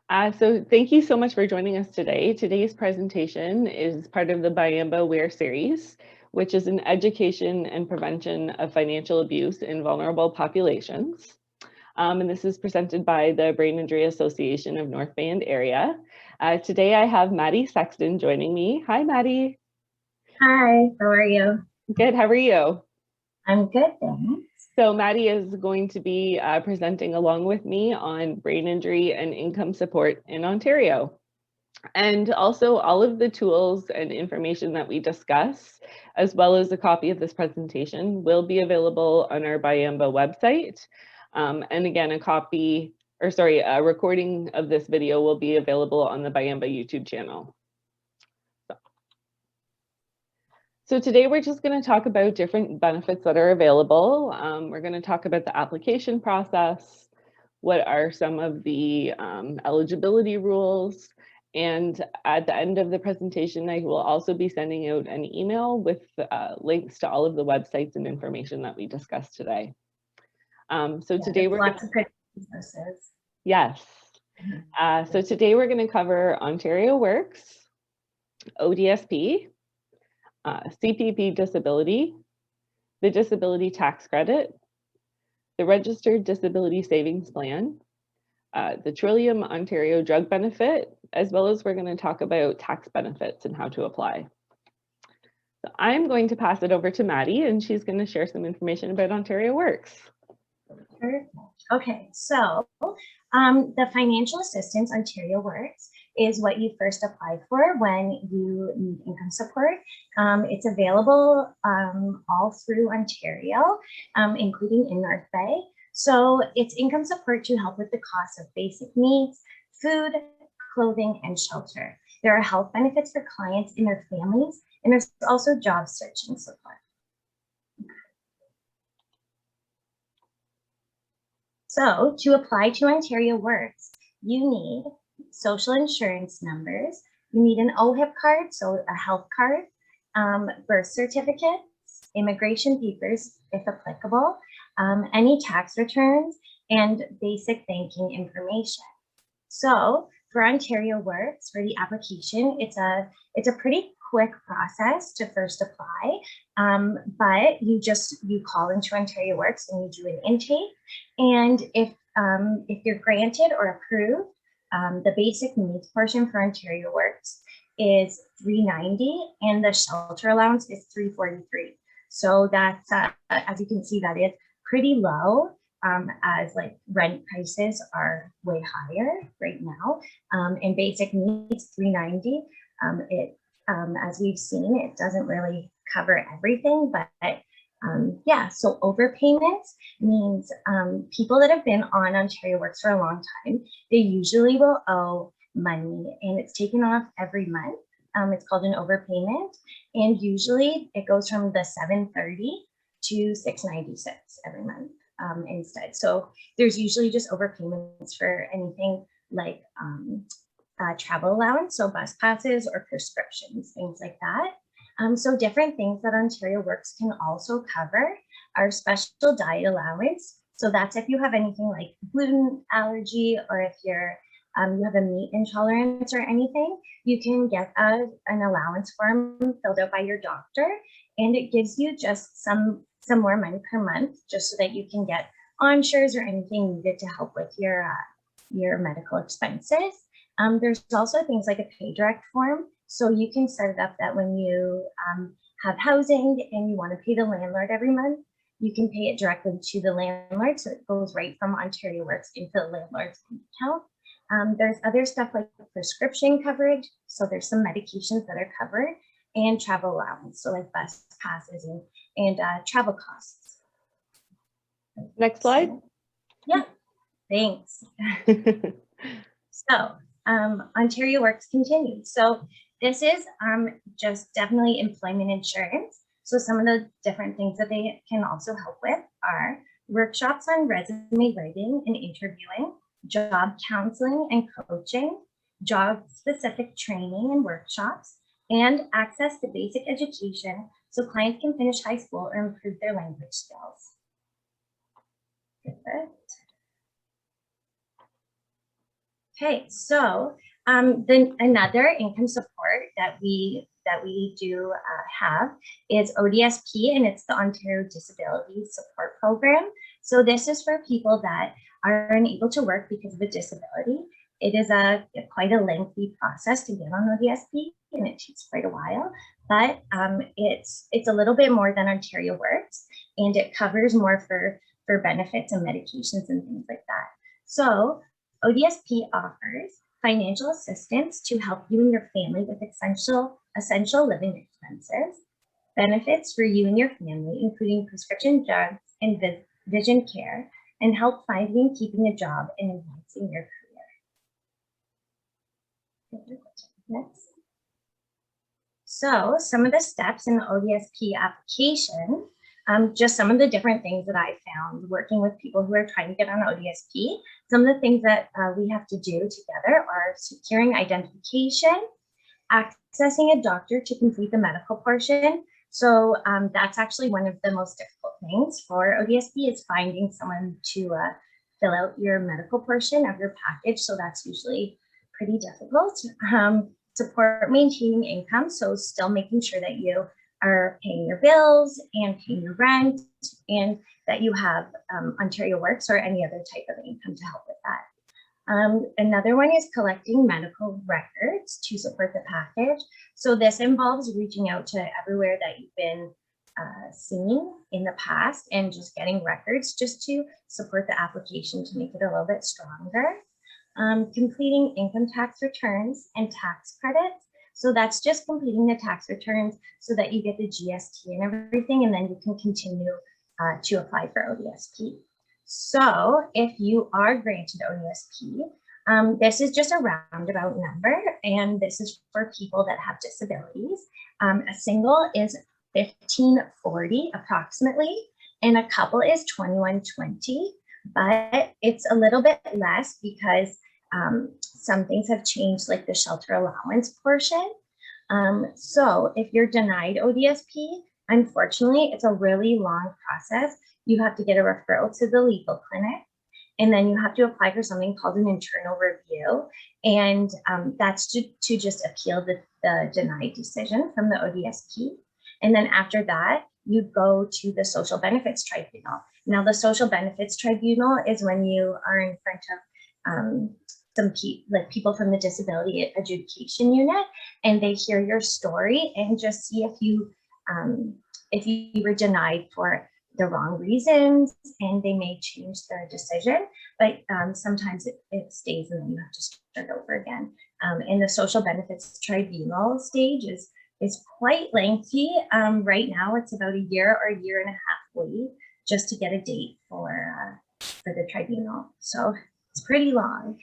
So thank you so much for joining us today. Today's presentation is part of the Biamba Wear series, which is an education and prevention of financial abuse in vulnerable populations. And this is presented by the Brain Injury Association of North Bay and area. Today I have Maddie Sexton joining me. Hi, Maddie. Hi, how are you? Good, how are you? I'm good, thanks. So Maddie is going to be presenting along with me on brain injury and income support in Ontario. And also all of the tools and information that we discuss, as well as a copy of this presentation, will be available on our Biamba website. And again, a recording of this video will be available on the Biamba YouTube channel. So today we're just going to talk about different benefits that are available. We're going to talk about the application process, what are some of the eligibility rules, and at the end of the presentation, I will also be sending out an email with links to all of the websites and information that we discussed today. Today we're lots of good resources. Yes. So today we're going to cover Ontario Works, ODSP, CPP Disability, the Disability Tax Credit, the Registered Disability Savings Plan, the Trillium Ontario Drug Benefit, as well as we're going to talk about tax benefits and how to apply. So I'm going to pass it over to Maddie, and she's going to share some information about Ontario Works. Perfect. Okay, so the Financial Assistance Ontario Works is what you first apply for when you need income support. It's available all through Ontario, including in North Bay. So it's income support to help with the cost of basic needs, food, clothing, and shelter. There are health benefits for clients and their families, and there's also job searching support. So to apply to Ontario Works, you need social insurance numbers, you need an OHIP card, so a health card, birth certificates, immigration papers, if applicable, any tax returns, and basic banking information. So for Ontario Works, for the application, it's a pretty quick process to first apply, but you call into Ontario Works and you do an intake, and if you're granted or approved, the basic needs portion for Ontario Works is $390, and the shelter allowance is $343. So that's as you can see, that is pretty low. As like rent prices are way higher right now, and basic needs $390. As we've seen, it doesn't really cover everything, but yeah. So overpayments means people that have been on Ontario Works for a long time, they usually will owe money, and it's taken off every month. It's called an overpayment, and usually it goes from the $730 to $696 every month. Instead. So there's usually just overpayments for anything like travel allowance, so bus passes or prescriptions, things like that. So different things that Ontario Works can also cover are special diet allowance. So that's if you have anything like gluten allergy, or if you have a meat intolerance or anything, you can get an allowance form filled out by your doctor, and it gives you just some more money per month, just so that you can get onsures or anything needed to help with your medical expenses. There's also things like a pay direct form, so you can set it up that when you have housing and you want to pay the landlord every month, you can pay it directly to the landlord, so it goes right from Ontario Works into the landlord's account. There's other stuff like prescription coverage, so there's some medications that are covered, and travel allowance, so like bus passes and travel costs. Next slide. Yeah, thanks. So Ontario Works continued. So this is just definitely employment insurance. So some of the different things that they can also help with are workshops on resume writing and interviewing, job counseling and coaching, job-specific training and workshops, and access to basic education so clients can finish high school or improve their language skills. Perfect. Okay, so then another income support that we do have is ODSP, and it's the Ontario Disability Support Program. So this is for people that are unable to work because of a disability. It is quite a lengthy process to get on ODSP, and it takes quite a while, but it's a little bit more than Ontario Works, and it covers more for benefits and medications and things like that. So ODSP offers financial assistance to help you and your family with essential living expenses, benefits for you and your family, including prescription drugs and vision care, and help finding and keeping a job and advancing your career. Next. So some of the steps in the ODSP application, just some of the different things that I found working with people who are trying to get on ODSP. Some of the things that we have to do together are securing identification, accessing a doctor to complete the medical portion. So that's actually one of the most difficult things for ODSP is finding someone to fill out your medical portion of your package. So that's usually pretty difficult. Support maintaining income. So still making sure that you are paying your bills and paying your rent, and that you have Ontario Works or any other type of income to help with that. Another one is collecting medical records to support the package. So this involves reaching out to everywhere that you've been seen in the past and just getting records just to support the application to make it a little bit stronger. Completing income tax returns and tax credits. So that's just completing the tax returns so that you get the GST and everything, and then you can continue to apply for ODSP. So if you are granted ODSP, this is just a roundabout number, and this is for people that have disabilities. A single is $1,540 approximately, and a couple is $2,120, but it's a little bit less because some things have changed, like the shelter allowance portion. So if you're denied ODSP, unfortunately, it's a really long process. You have to get a referral to the legal clinic, and then you have to apply for something called an internal review. And that's to just appeal the denied decision from the ODSP. And then after that, you go to the Social Benefits Tribunal. Now, the Social Benefits Tribunal is when you are in front of people from the Disability Adjudication Unit, and they hear your story and just see if you were denied for the wrong reasons, and they may change their decision, but sometimes it stays and then you have to start over again. And the Social Benefits Tribunal stage is quite lengthy. Right now, it's about a year or a year and a half wait just to get a date for the tribunal. So it's pretty long.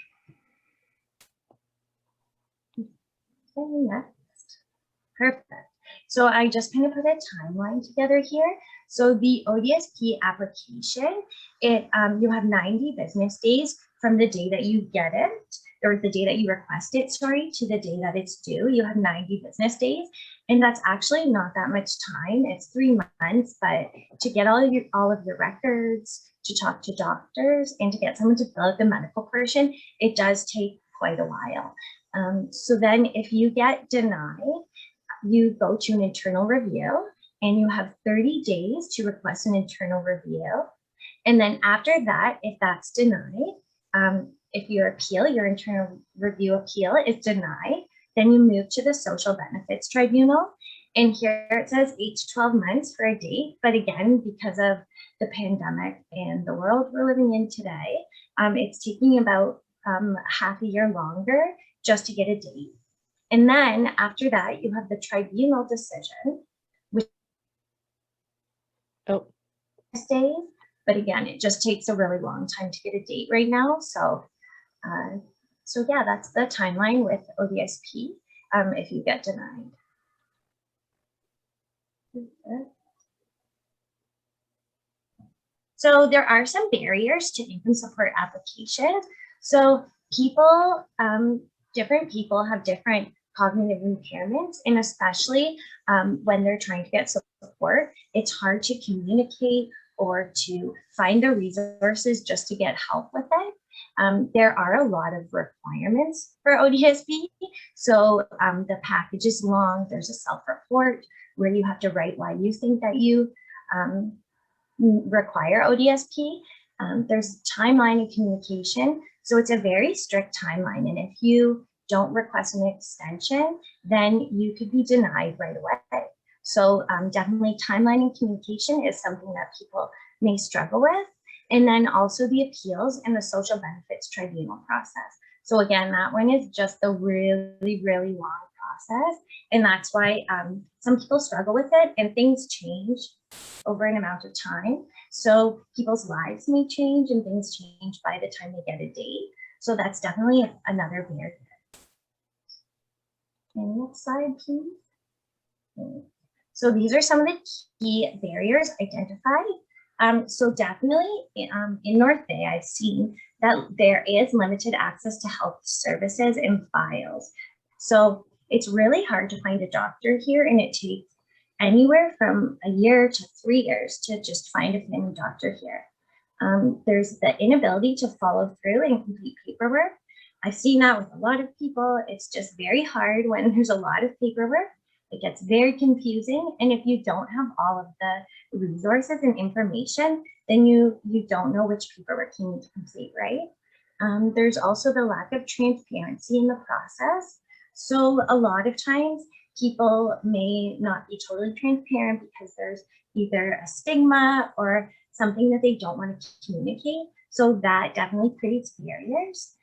Okay, next. Perfect. So I just kind of put a timeline together here. So the ODSP application, you have 90 business days from the day that you get it, or the day that you request it, sorry, to the day that it's due. You have 90 business days, and that's actually not that much time. It's 3 months, but to get all of your records, to talk to doctors, and to get someone to fill out the medical portion, it does take quite a while. So then if you get denied, you go to an internal review, and you have 30 days to request an internal review. And then after that, if that's denied, if your internal review appeal is denied, then you move to the Social Benefits Tribunal. And here it says 8 to 12 months for a date. But again, because of the pandemic and the world we're living in today, it's taking about half a year longer just to get a date. And then after that, you have the tribunal decision, which days. But again, it just takes a really long time to get a date right now. So yeah, that's the timeline with ODSP if you get denied. So there are some barriers to income support applications. So different people have different cognitive impairments, and especially when they're trying to get support, it's hard to communicate or to find the resources just to get help with it. There are a lot of requirements for ODSP. So the package is long. There's a self-report where you have to write why you think that you require ODSP. There's timeline and communication. So it's a very strict timeline. And if you don't request an extension, then you could be denied right away. So definitely timeline and communication is something that people may struggle with. And then also the appeals and the social benefits tribunal process. So again, that one is just a really, really long process. And that's why some people struggle with it, and things change over an amount of time. So people's lives may change and things change by the time they get a date. So that's definitely another barrier. And next slide, please. So these are some of the key barriers identified. So definitely in North Bay, I've seen that there is limited access to health services and files. So it's really hard to find a doctor here, and it takes anywhere from a year to 3 years to just find a family doctor here. There's the inability to follow through and complete paperwork. I've seen that with a lot of people. It's just very hard when there's a lot of paperwork. It gets very confusing. And if you don't have all of the resources and information, then you don't know which paperwork you need to complete, right? There's also the lack of transparency in the process. So a lot of times people may not be totally transparent because there's either a stigma or something that they don't want to communicate. So that definitely creates barriers.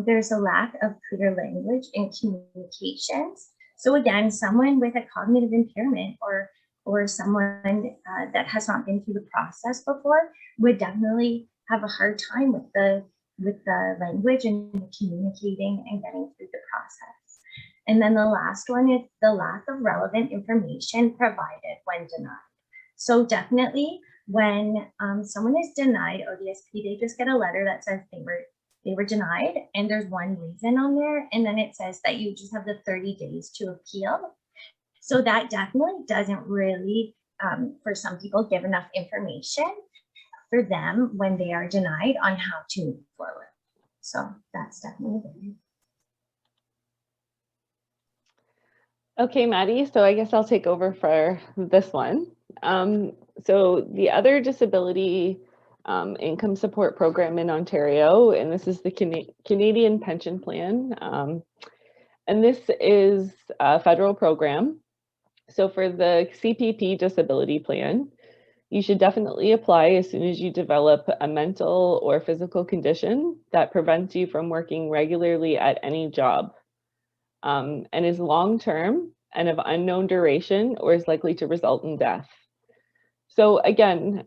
There's a lack of clear language and communications. So again, someone with a cognitive impairment or someone that has not been through the process before would definitely have a hard time with the language and communicating and getting through the process. And then the last one is the lack of relevant information provided when denied. So definitely when someone is denied ODSP, they just get a letter that says they were denied, and there's one reason on there, and then it says that you just have the 30 days to appeal. So that definitely doesn't really, for some people, give enough information for them when they are denied on how to move forward. So that's definitely good. Okay, Maddie, so I guess I'll take over for this one. So the other disability income support program in Ontario, and this is the Canadian Pension Plan. And this is a federal program. So for the CPP Disability Plan, you should definitely apply as soon as you develop a mental or physical condition that prevents you from working regularly at any job, and is long-term and of unknown duration or is likely to result in death. So again,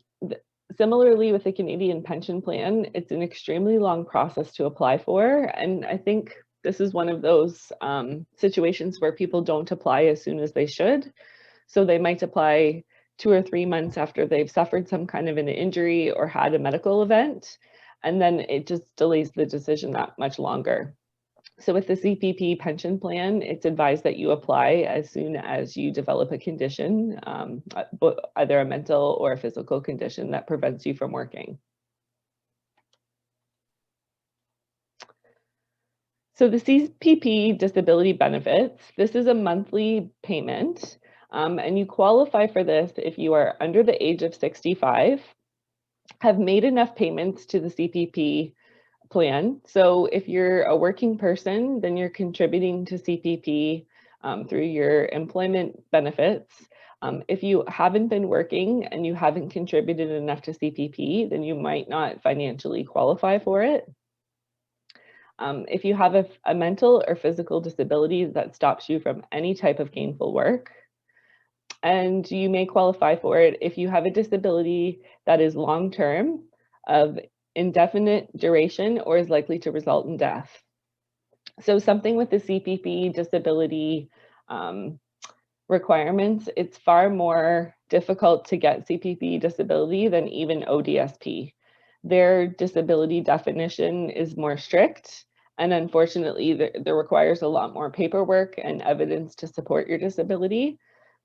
similarly with the Canadian Pension Plan, it's an extremely long process to apply for. And I think this is one of those situations where people don't apply as soon as they should. So they might apply 2 or 3 months after they've suffered some kind of an injury or had a medical event, and then it just delays the decision that much longer. So with the CPP Pension Plan, it's advised that you apply as soon as you develop a condition, either a mental or a physical condition that prevents you from working. So the CPP Disability Benefits, this is a monthly payment, and you qualify for this if you are under the age of 65, have made enough payments to the CPP plan. So if you're a working person, then you're contributing to CPP through your employment benefits. If you haven't been working and you haven't contributed enough to CPP, then you might not financially qualify for it. If you have a mental or physical disability that stops you from any type of gainful work, and you may qualify for it if you have a disability that is long-term, of indefinite duration, or is likely to result in death. So something with the CPP disability requirements, it's far more difficult to get CPP disability than even ODSP. Their disability definition is more strict, and unfortunately, there requires a lot more paperwork and evidence to support your disability.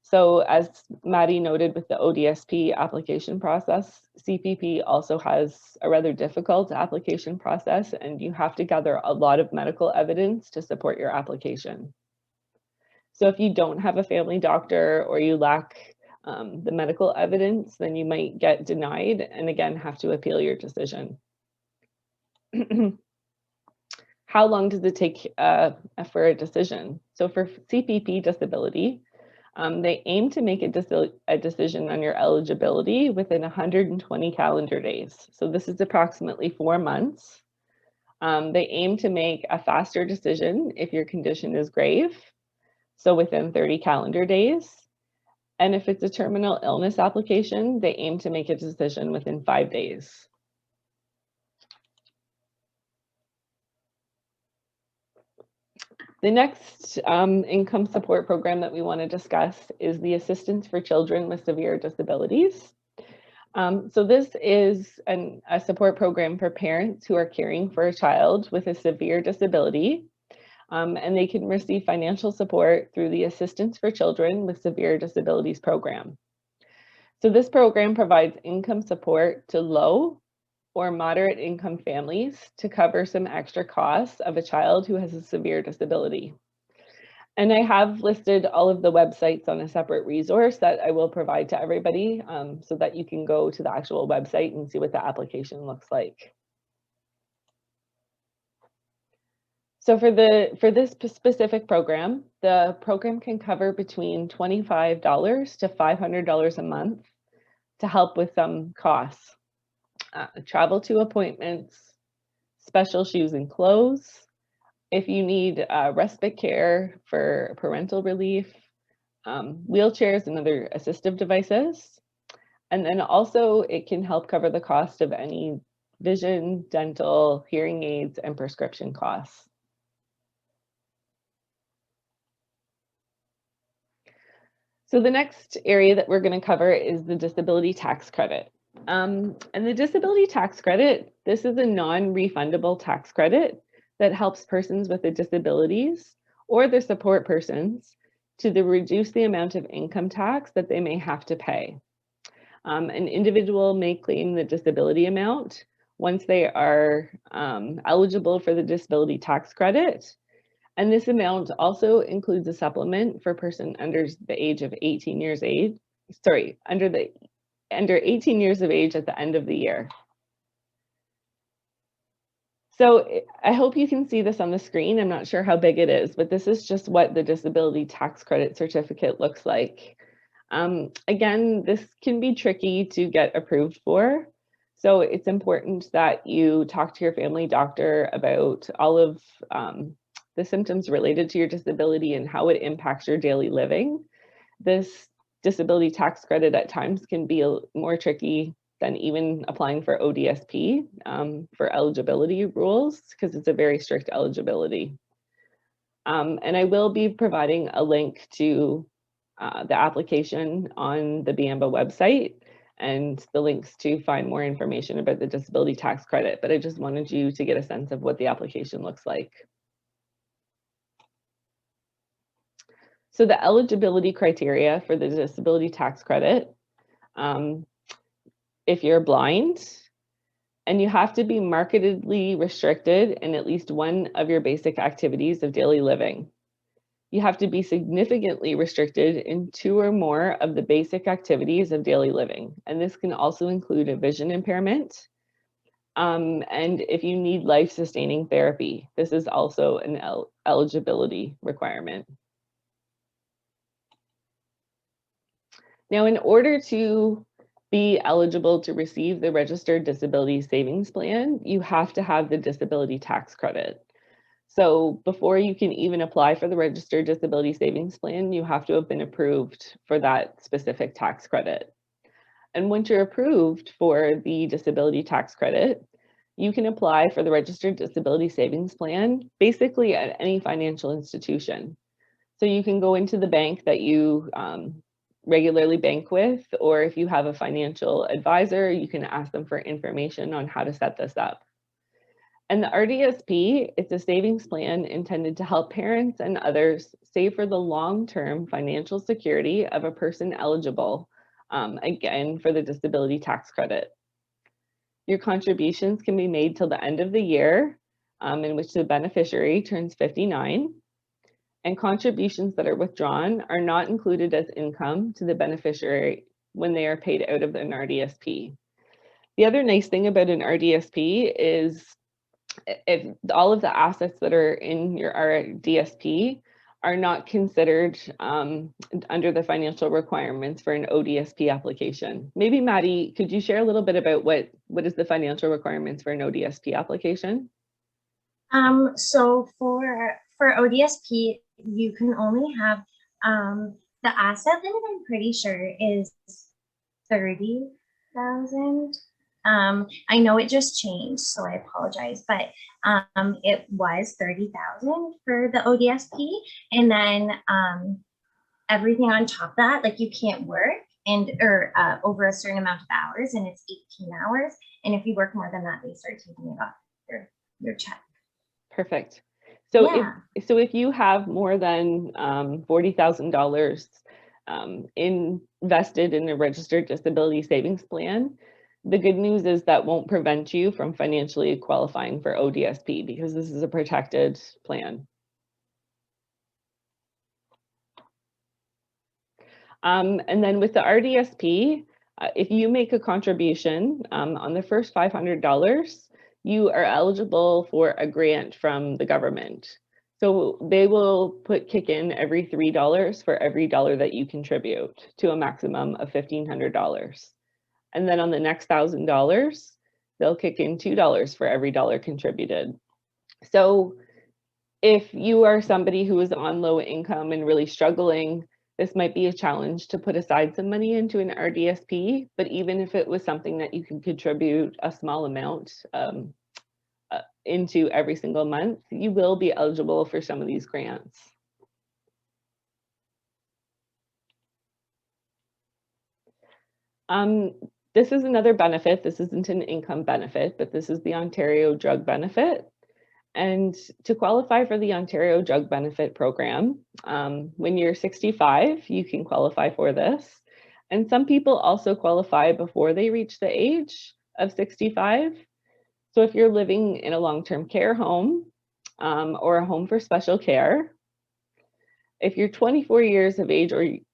So as Maddie noted with the ODSP application process, CPP also has a rather difficult application process, and you have to gather a lot of medical evidence to support your application. So if you don't have a family doctor or you lack the medical evidence, then you might get denied and again have to appeal your decision. How long does it take for a decision? So for CPP Disability, they aim to make a decision on your eligibility within 120 calendar days. So this is approximately 4 months. They aim to make a faster decision if your condition is grave, so within 30 calendar days. And if it's a terminal illness application, they aim to make a decision within 5 days. The next income support program that we want to discuss is the Assistance for Children with Severe Disabilities. So this is a support program for parents who are caring for a child with a severe disability, and they can receive financial support through the Assistance for Children with Severe Disabilities program. So this program provides income support to low or moderate income families to cover some extra costs of a child who has a severe disability. And I have listed all of the websites on a separate resource that I will provide to everybody so that you can go to the actual website and see what the application looks like. So for this specific program, the program can cover between $25 to $500 a month to help with some costs. Travel to appointments, special shoes and clothes, if you need respite care for parental relief, wheelchairs and other assistive devices. And then also it can help cover the cost of any vision, dental, hearing aids, and prescription costs. So the next area that we're going to cover is the disability tax credit. And the disability tax credit, this is a non-refundable tax credit that helps persons with disabilities or their support persons to reduce the amount of income tax that they may have to pay. An individual may claim the disability amount once they are eligible for the disability tax credit. And this amount also includes a supplement for a person under the age of 18 years age, under 18 years of age at the end of the year. So I hope you can see this on the screen. I'm not sure how big it is, but this is just what the disability tax credit certificate looks like. Again, this can be tricky to get approved for. So it's important that you talk to your family doctor about all of the symptoms related to your disability and how it impacts your daily living. This disability tax credit at times can be more tricky than even applying for ODSP for eligibility rules, because it's a very strict eligibility. And I will be providing a link to the application on the BAMBA website and the links to find more information about the disability tax credit, but I just wanted you to get a sense of what the application looks like. So the eligibility criteria for the disability tax credit, if you're blind, and you have to be markedly restricted in at least one of your basic activities of daily living. You have to be significantly restricted in 2 or more of the basic activities of daily living. And this can also include a vision impairment. And if you need life-sustaining therapy, this is also an eligibility requirement. Now, in order to be eligible to receive the Registered Disability Savings Plan, you have to have the disability tax credit. So before you can even apply for the Registered Disability Savings Plan, you have to have been approved for that specific tax credit. And once you're approved for the disability tax credit, you can apply for the Registered Disability Savings Plan basically at any financial institution. So you can go into the bank that you regularly bank with, or if you have a financial advisor, you can ask them for information on how to set this up. And the RDSP, it's a savings plan intended to help parents and others save for the long-term financial security of a person eligible, again, for the disability tax credit. Your contributions can be made till the end of the year in which the beneficiary turns 59, and contributions that are withdrawn are not included as income to the beneficiary when they are paid out of an RDSP. The other nice thing about an RDSP is if all of the assets that are in your RDSP are not considered under the financial requirements for an ODSP application. Maybe Maddie, could you share a little bit about what is the financial requirements for an ODSP application? So for ODSP, you can only have the asset limit, I'm pretty sure, is 30,000. I know it just changed, so I apologize, but it was 30,000 for the ODSP, and then everything on top of that, like you can't work or over a certain amount of hours, and it's 18 hours, and if you work more than that, they start taking it off your check. Perfect. So yeah. if you have more than $40,000 invested in a registered disability savings plan, the good news is that won't prevent you from financially qualifying for ODSP because this is a protected plan. And then with the RDSP, if you make a contribution on the first $500, you are eligible for a grant from the government. So they will kick in every $3 for every dollar that you contribute to a maximum of $1,500. And then on the next $1,000, they'll kick in $2 for every dollar contributed. So if you are somebody who is on low income and really struggling, this might be a challenge to put aside some money into an RDSP, but even if it was something that you can contribute a small amount into every single month, you will be eligible for some of these grants. This is another benefit. This isn't an income benefit, but this is the Ontario Drug Benefit. And to qualify for the Ontario Drug Benefit Program, when you're 65, you can qualify for this. And some people also qualify before they reach the age of 65. So if you're living in a long-term care home or a home for special care, if you're 24 years of age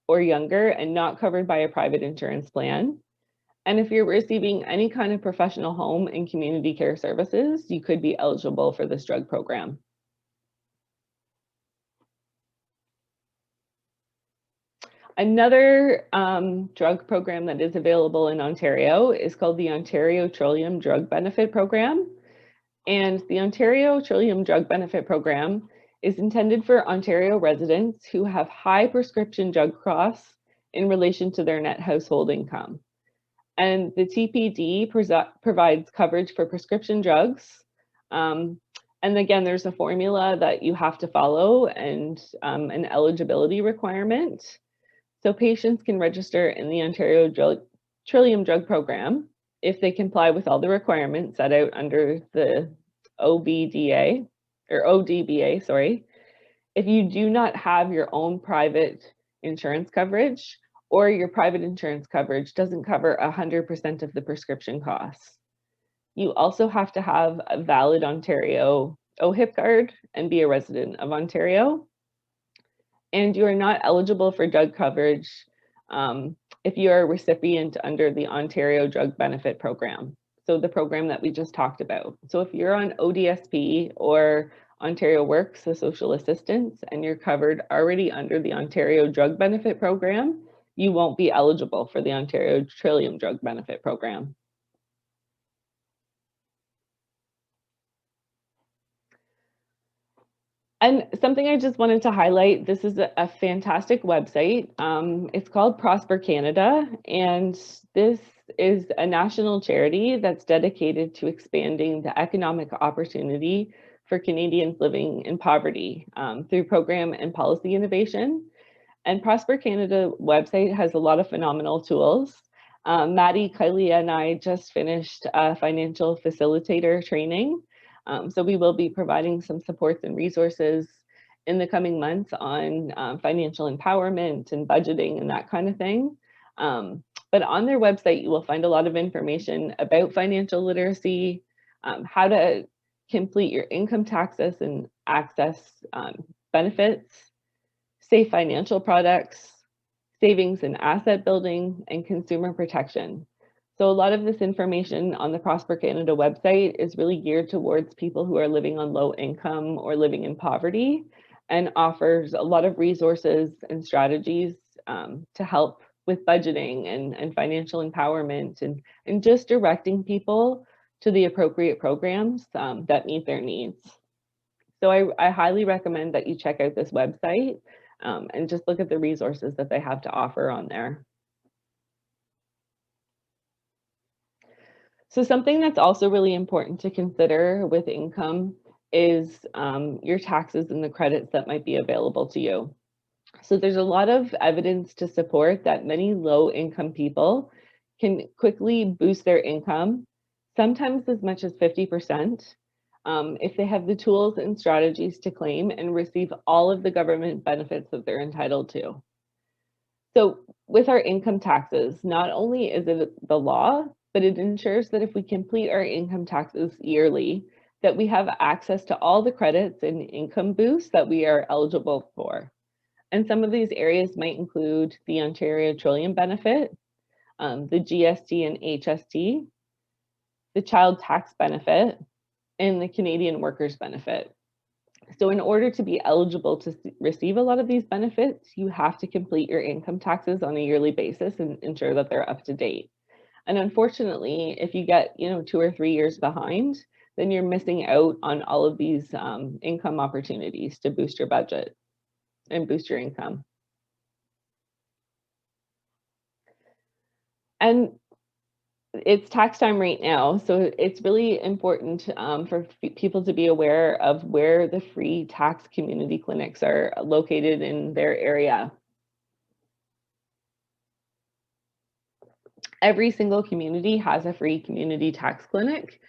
or younger and not covered by a private insurance plan, and if you're receiving any kind of professional home and community care services, you could be eligible for this drug program. Another drug program that is available in Ontario is called the Ontario Trillium Drug Benefit Program. And the Ontario Trillium Drug Benefit Program is intended for Ontario residents who have high prescription drug costs in relation to their net household income. And the TPD provides coverage for prescription drugs. And again, there's a formula that you have to follow and an eligibility requirement. So patients can register in the Ontario Trillium Drug Program if they comply with all the requirements set out under the ODBA, sorry. If you do not have your own private insurance coverage, or your private insurance coverage doesn't cover 100% of the prescription costs. You also have to have a valid Ontario OHIP card and be a resident of Ontario. And you are not eligible for drug coverage if you are a recipient under the Ontario Drug Benefit Program. So the program that we just talked about. So if you're on ODSP or Ontario Works, the social assistance, and you're covered already under the Ontario Drug Benefit Program, you won't be eligible for the Ontario Trillium Drug Benefit Program. And something I just wanted to highlight, this is a fantastic website. It's called Prosper Canada, and this is a national charity that's dedicated to expanding the economic opportunity for Canadians living in poverty through program and policy innovation. And Prosper Canada website has a lot of phenomenal tools. Maddie, Kylie, and I just finished a financial facilitator training So we will be providing some supports and resources in the coming months on financial empowerment and budgeting and that kind of thing. But on their website, you will find a lot of information about financial literacy, how to complete your income taxes and access benefits, safe financial products, savings and asset building, and consumer protection. So a lot of this information on the Prosper Canada website is really geared towards people who are living on low income or living in poverty, and offers a lot of resources and strategies to help with budgeting and financial empowerment, and just directing people to the appropriate programs that meet their needs. So I highly recommend that you check out this website and just look at the resources that they have to offer on there. So something that's also really important to consider with income is your taxes and the credits that might be available to you. So there's a lot of evidence to support that many low-income people can quickly boost their income, sometimes as much as 50%, if they have the tools and strategies to claim and receive all of the government benefits that they're entitled to. So with our income taxes, not only is it the law, but it ensures that if we complete our income taxes yearly, that we have access to all the credits and income boosts that we are eligible for. And some of these areas might include the Ontario Trillium benefit, the GST and HST, the child tax benefit, and the Canadian workers benefit. So in order to be eligible to receive a lot of these benefits, you have to complete your income taxes on a yearly basis and ensure that they're up to date. And unfortunately, if you get 2 or 3 years behind, then you're missing out on all of these income opportunities to boost your budget and boost your income. And it's tax time right now, so it's really important for people to be aware of where the free tax community clinics are located in their area. Every single community has a free community tax clinic.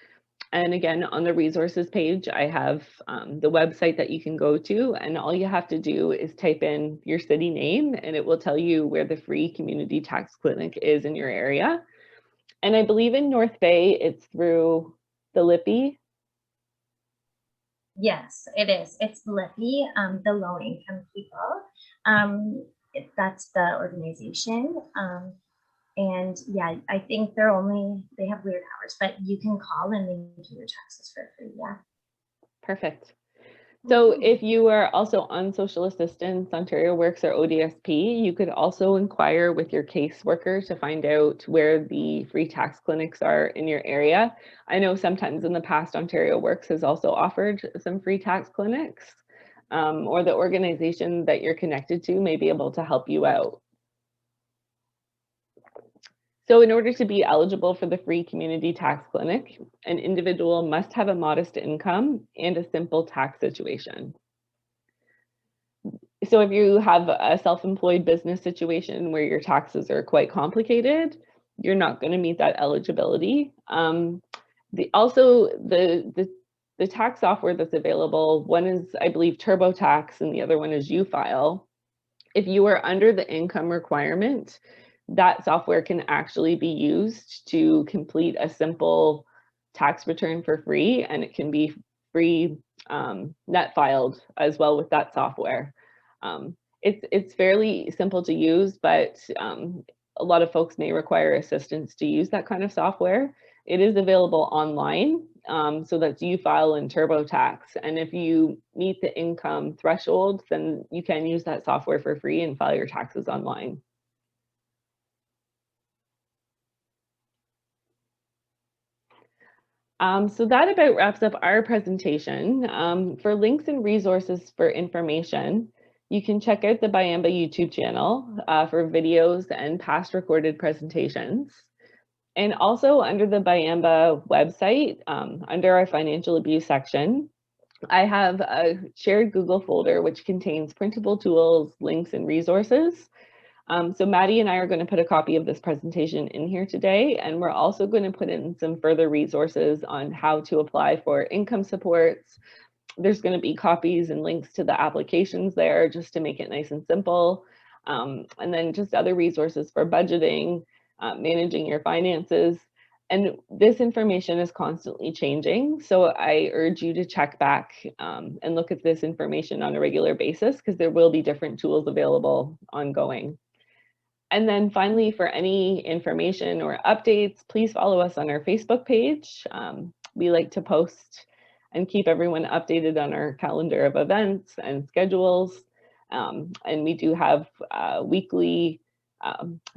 And again, on the resources page, I have the website that you can go to, and all you have to do is type in your city name and it will tell you where the free community tax clinic is in your area. And I believe in North Bay, it's through the Lippy. Yes, it is. It's Lippy, the low income people. That's the organization. And yeah, I think they have weird hours, but you can call and they do your taxes for free. Yeah. Perfect. So if you are also on social assistance, Ontario Works, or ODSP, you could also inquire with your caseworker to find out where the free tax clinics are in your area. I know sometimes in the past, Ontario Works has also offered some free tax clinics, or the organization that you're connected to may be able to help you out. So in order to be eligible for the free community tax clinic, an individual must have a modest income and a simple tax situation. So if you have a self-employed business situation where your taxes are quite complicated, you're not going to meet that eligibility. The tax software that's available, one is, I believe, TurboTax, and the other one is UFile. If you are under the income requirement, that software can actually be used to complete a simple tax return for free, and it can be free net filed as well with that software. It's fairly simple to use, but a lot of folks may require assistance to use that kind of software. It is available online, so that's UFile and TurboTax. And if you meet the income threshold, then you can use that software for free and file your taxes online. So that about wraps up our presentation. For links and resources for information, you can check out the Biamba YouTube channel for videos and past recorded presentations. And also under the Biamba website, under our financial abuse section, I have a shared Google folder which contains printable tools, links, and resources. So Maddie and I are going to put a copy of this presentation in here today, and we're also going to put in some further resources on how to apply for income supports. There's going to be copies and links to the applications there just to make it nice and simple. And then just other resources for budgeting, managing your finances. And this information is constantly changing. So I urge you to check back and look at this information on a regular basis, because there will be different tools available ongoing. And then finally, for any information or updates, please follow us on our Facebook page. We like to post and keep everyone updated on our calendar of events and schedules. And we do have weekly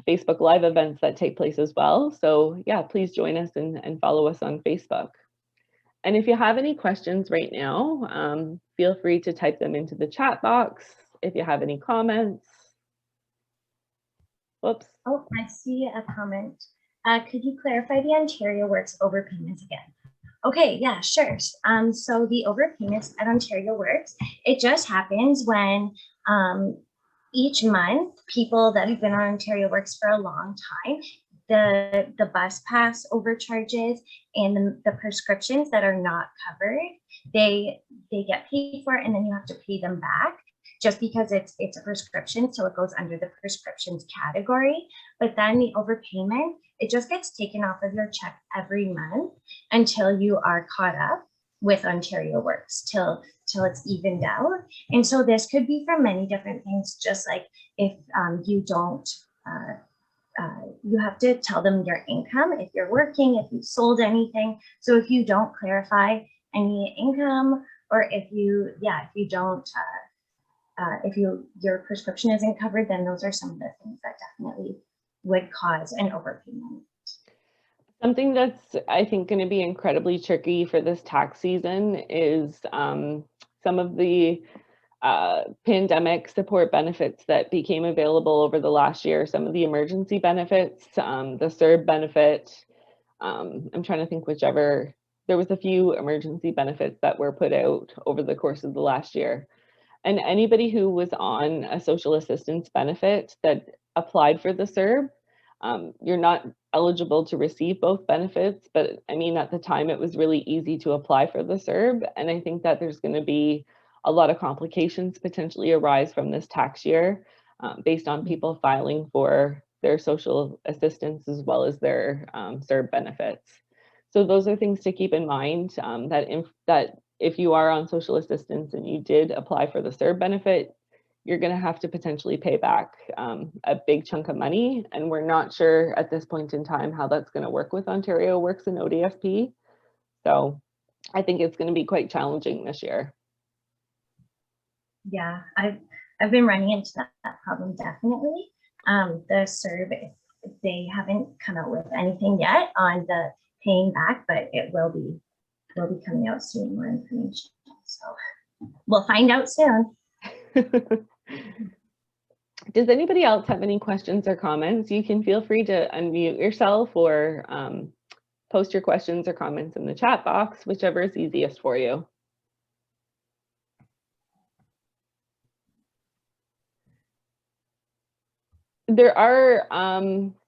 Facebook Live events that take place as well. So yeah, please join us and follow us on Facebook. And if you have any questions right now, feel free to type them into the chat box. If you have any comments. Whoops. Oh, I see a comment. Could you clarify the Ontario Works overpayments again? Okay, yeah, sure. So the overpayments at Ontario Works, it just happens when each month, people that have been on Ontario Works for a long time, the bus pass overcharges and the prescriptions that are not covered, they get paid for, and then you have to pay them back, just because it's a prescription, so it goes under the prescriptions category. But then the overpayment, it just gets taken off of your check every month until you are caught up with Ontario Works, till it's evened out. And so this could be for many different things, just like if you don't, you have to tell them your income, if you're working, if you've sold anything. So if you don't clarify any income, or if you don't, if your prescription isn't covered, then those are some of the things that definitely would cause an overpayment. Something that's, I think, going to be incredibly tricky for this tax season is some of the pandemic support benefits that became available over the last year, some of the emergency benefits, the CERB benefit. I'm trying to think there was a few emergency benefits that were put out over the course of the last year. And anybody who was on a social assistance benefit that applied for the CERB, you're not eligible to receive both benefits. But I mean, at the time, it was really easy to apply for the CERB. And I think that there's going to be a lot of complications potentially arise from this tax year based on people filing for their social assistance as well as their CERB benefits. So those are things to keep in mind, that if you are on social assistance and you did apply for the CERB benefit, you're going to have to potentially pay back a big chunk of money. And we're not sure at this point in time how that's going to work with Ontario Works and ODSP. So I think it's going to be quite challenging this year. Yeah, I've been running into that problem, definitely. The CERB, they haven't come out with anything yet on the paying back, but it will be coming out soon, more information. So we'll find out soon. Does anybody else have any questions or comments? You can feel free to unmute yourself or post your questions or comments in the chat box, whichever is easiest for you. There are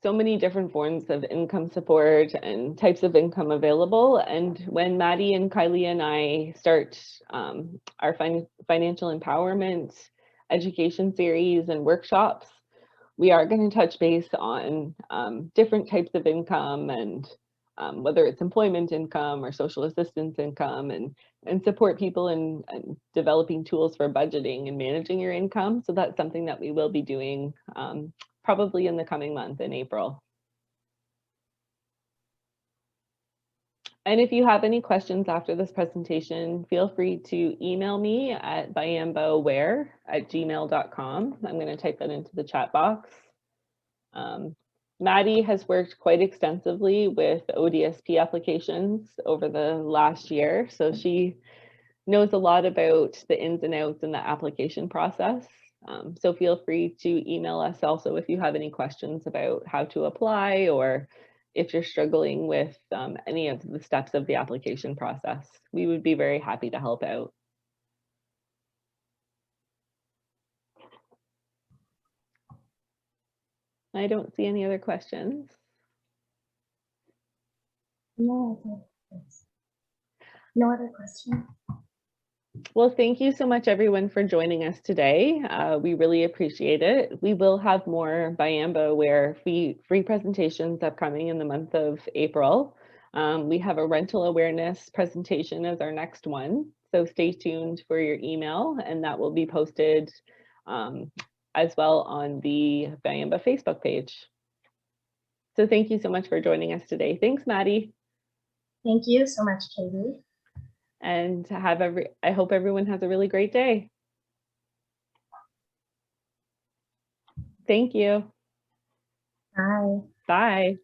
so many different forms of income support and types of income available. And when Maddie and Kylie and I start our financial empowerment education series and workshops, we are going to touch base on different types of income and whether it's employment income or social assistance income, and support people in developing tools for budgeting and managing your income. So that's something that we will be doing probably in the coming month in April. And if you have any questions after this presentation, feel free to email me at bayamboware@gmail.com. I'm going to type that into the chat box. Maddie has worked quite extensively with ODSP applications over the last year, so she knows a lot about the ins and outs in the application process. So feel free to email us also if you have any questions about how to apply, or if you're struggling with any of the steps of the application process. We would be very happy to help out. I don't see any other questions. No, no other question. Well, thank you so much, everyone, for joining us today. We really appreciate it. We will have more Biamba Aware free presentations upcoming in the month of April. We have a rental awareness presentation as our next one. So stay tuned for your email, and that will be posted as well on the Biamba Facebook page. So thank you so much for joining us today. Thanks, Maddie. Thank you so much, Katie. And I hope everyone has a really great day. Thank you. Bye. Bye.